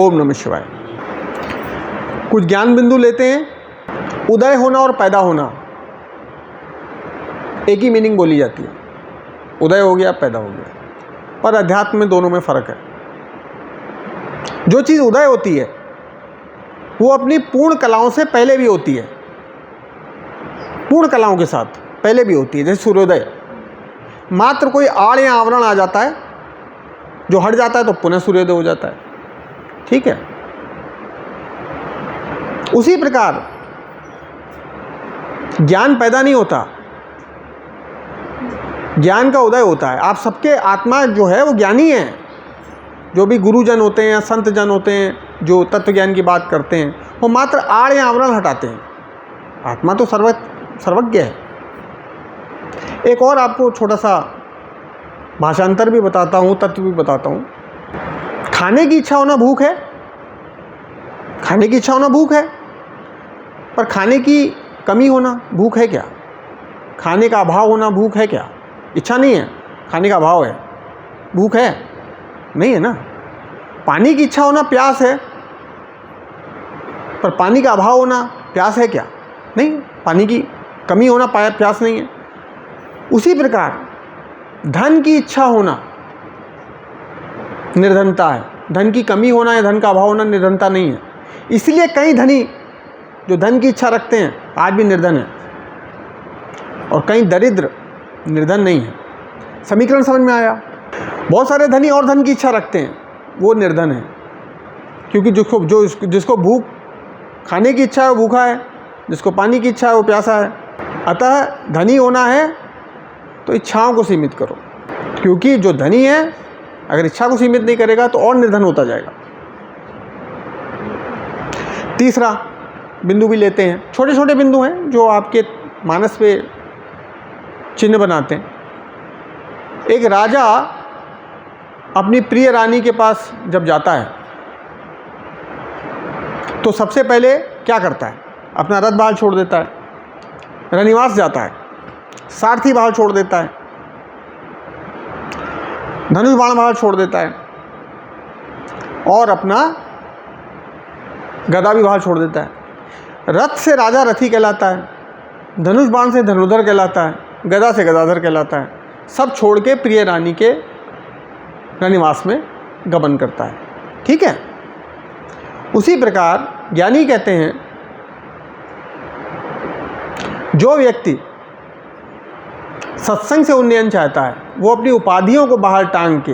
ओम नमः शिवाय। कुछ ज्ञान बिंदु लेते हैं। उदय होना और पैदा होना एक ही मीनिंग बोली जाती है, उदय हो गया पैदा हो गया, पर अध्यात्म में दोनों में फर्क है। जो चीज़ उदय होती है वो अपनी पूर्ण कलाओं से पहले भी होती है, पूर्ण कलाओं के साथ पहले भी होती है। जैसे सूर्योदय, मात्र कोई आड़ या आवरण आ जाता है जो हट जाता है तो पुनः सूर्योदय हो जाता है। ठीक है, उसी प्रकार ज्ञान पैदा नहीं होता, ज्ञान का उदय होता है। आप सबके आत्मा जो है वो ज्ञानी है। जो भी गुरुजन होते हैं या संत जन होते हैं जो तत्व ज्ञान की बात करते हैं, वो मात्र आड़ या आवरण हटाते हैं। आत्मा तो सर्वज्ञ है। एक और आपको छोटा सा भाषांतर भी बताता हूँ, तत्व भी बताता हूँ। खाने की इच्छा होना भूख है, खाने की इच्छा होना भूख है, पर खाने की कमी होना भूख है क्या? खाने का अभाव होना भूख है क्या? इच्छा नहीं है, खाने का अभाव है, भूख है नहीं है ना। पानी की इच्छा होना प्यास है, पर पानी का अभाव होना प्यास है क्या? नहीं, पानी की कमी होना प्यास नहीं है। उसी प्रकार धन की इच्छा होना निर्धनता है, धन की कमी होना या धन का अभाव होना निर्धनता नहीं है। इसलिए कई धनी जो धन की इच्छा रखते हैं आज भी निर्धन है, और कई दरिद्र निर्धन नहीं है। समीकरण समझ में आया? बहुत सारे धनी और धन की इच्छा रखते हैं, वो निर्धन है, क्योंकि जिसको भूख खाने की इच्छा है वो भूखा है, जिसको पानी की इच्छा है वो प्यासा है। अतः धनी होना है तो इच्छाओं को सीमित करो, क्योंकि जो धनी है अगर इच्छा को सीमित नहीं करेगा तो और निर्धन होता जाएगा। तीसरा बिंदु भी लेते हैं, छोटे छोटे बिंदु हैं जो आपके मानस पे चिन्ह बनाते हैं। एक राजा अपनी प्रिय रानी के पास जब जाता है तो सबसे पहले क्या करता है? अपना रथ बाहर छोड़ देता है, रनिवास जाता है, सारथी बाहर छोड़ देता है, धनुष बाण बाहर छोड़ देता है, और अपना गदा भी बाहर छोड़ देता है। रथ से राजा रथी कहलाता है, धनुष बाण से धनुर्धर कहलाता है, गदा से गदाधर कहलाता है। सब छोड़ के प्रिय रानी के रनिवास में गमन करता है। ठीक है, उसी प्रकार ज्ञानी कहते हैं जो व्यक्ति सत्संग से उन्नयन चाहता है वो अपनी उपाधियों को बाहर टांग के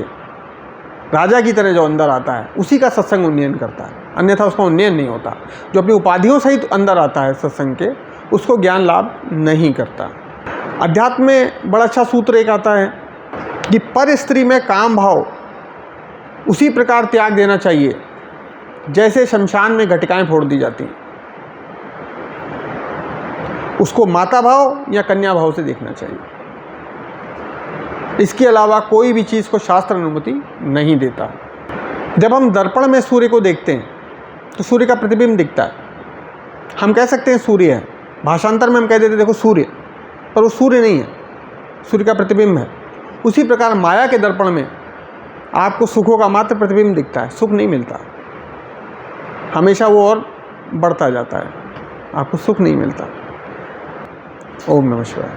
राजा की तरह जो अंदर आता है उसी का सत्संग उन्नयन करता है, अन्यथा उसका उन्नयन नहीं होता। जो अपनी उपाधियों सहित अंदर आता है सत्संग के, उसको ज्ञान लाभ नहीं करता। अध्यात्म में बड़ा अच्छा सूत्र एक आता है कि पर स्त्री में काम भाव उसी प्रकार त्याग देना चाहिए जैसे शमशान में घटिकाएं फोड़ दी जाती हैं। उसको माता भाव या कन्या भाव से देखना चाहिए। इसके अलावा कोई भी चीज़ को शास्त्र अनुमति नहीं देता। जब हम दर्पण में सूर्य को देखते हैं तो सूर्य का प्रतिबिंब दिखता है। हम कह सकते हैं सूर्य है, भाषांतर में हम कह देते हैं देखो सूर्य, पर वो सूर्य नहीं है, सूर्य का प्रतिबिंब है। उसी प्रकार माया के दर्पण में आपको सुखों का मात्र प्रतिबिंब दिखता है, सुख नहीं मिलता, हमेशा वो और बढ़ता जाता है, आपको सुख नहीं मिलता। ओम नमः शिवाय।